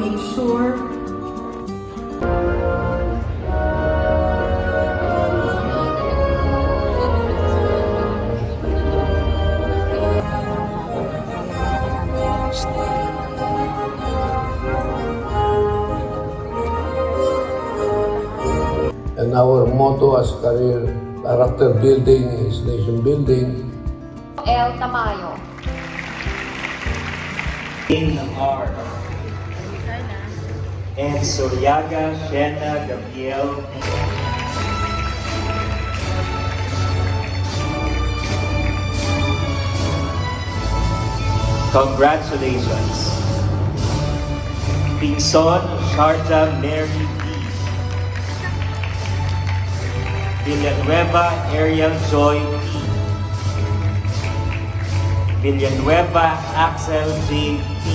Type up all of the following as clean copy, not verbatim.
make sure and our motto as career character building is nation building. El Tamayo. In R. And Suryaga Shena Gabriel. Congratulations. Pinson Sharjah Mary B. Villanueva Ariel Joy P. Villanueva Axel J. P.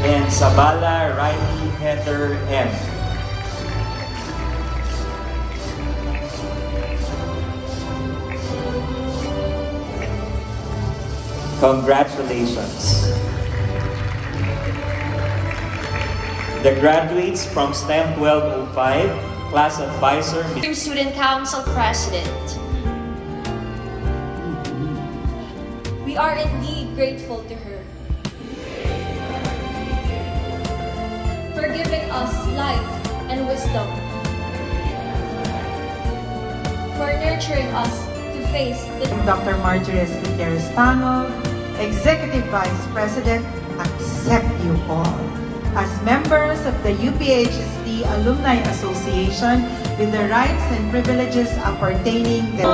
And Sabala Riley Heather M. Congratulations. The graduates from STEM 1205, Class Advisor, Student Council President. We are indeed grateful to her for giving us light and wisdom, for nurturing us to face the Dr. Marjorie S. Gutierrez-Tano, Executive Vice President, accept you all as members of the UPHST Alumni Association with the rights and privileges appertaining to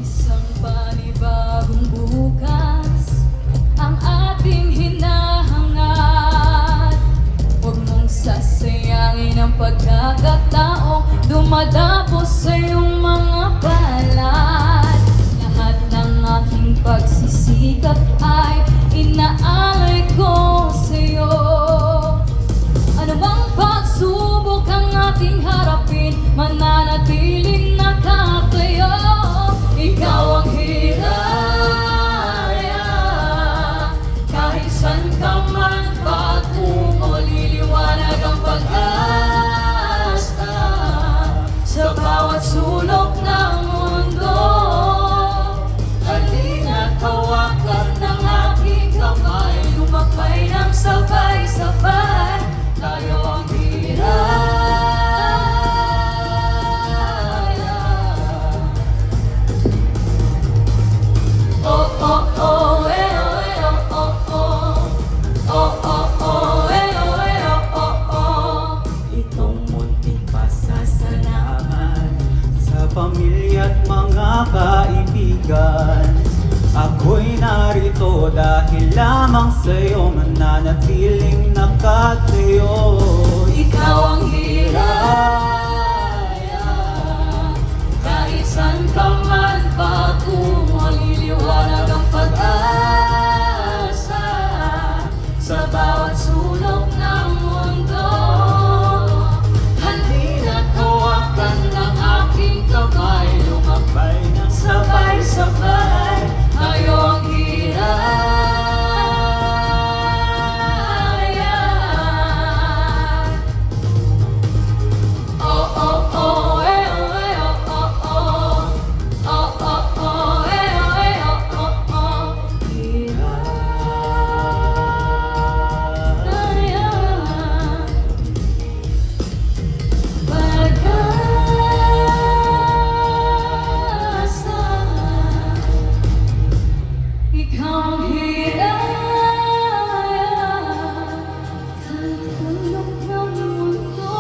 isang panibagong bukas ang ating hinahangad. Huwag mong sasayangin ang pagkakataong dumadapos sa iyong mga balat. Lahat ng aking pagsisikap ay inaalay ko sa iyo. Ano bang pagsubok ang ating harapin, mananatiling nakatayo. Ikaw ang hiraya, kahit saan ka man patungo, liliwanag ang pag-asa sa bawat sulok ng mundo. Halina't hawakan ng aking kamay, lumakbay ng sabay-sabay. Tayo ang hiraya. Oh, oh, oh, eh, oh, eh, oh, oh, oh. Oh, oh, oh, eh, oh, eh, oh, oh, oh. Itong munting pasasalamat sa pamilya at mga kaibigan. Ako'y narito dahil lamang sa'yo, mananatiling nakatayo. Ikaw ang hiraya, kahit saan ka man patungo, liliwanag ang pag-asa sa bawat sulok ng mundo. Halina't hawakan ng aking kamay, lumakbay ng sabay-sabay. Tayo ang hiraya. Oh, oh, oh, eh, oh, eh, oh, oh, oh. Oh, oh, oh, eh, oh, eh, oh, oh, oh. Hiraya. Pag-asa. Ikaw ang hiraya, sa tulog ng mundo,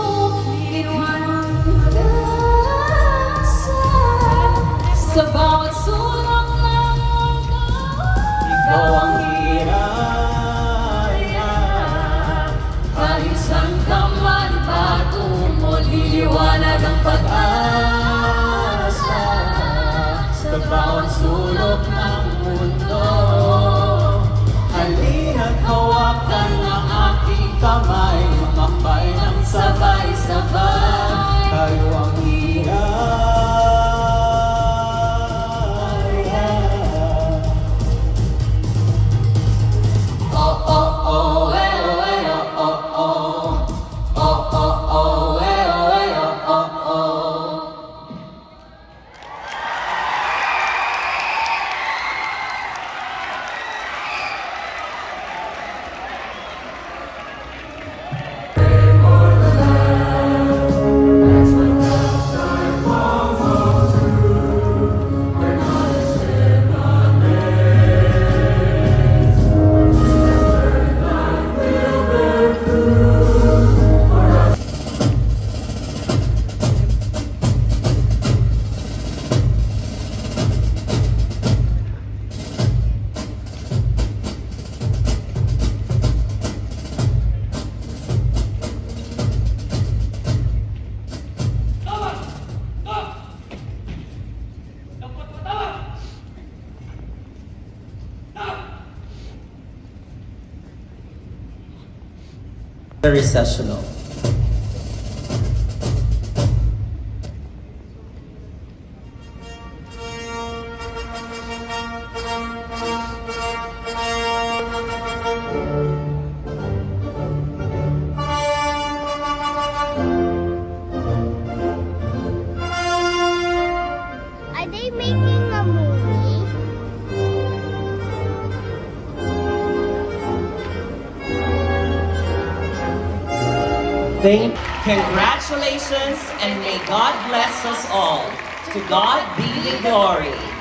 liwanag ang pag-asa sa bawat sulok ng mundo. Ikaw ang hiraya, kahit saan ka man patungo, liliwanag ang pag-asa sa bawat sulok ng mundo. halina't hawakan ng aking kamay, lumakbay ng Sabay-sabay. tayo ang hiraya. The recessional. Are they making a movie? Congratulations and may God bless us all. To God be the glory.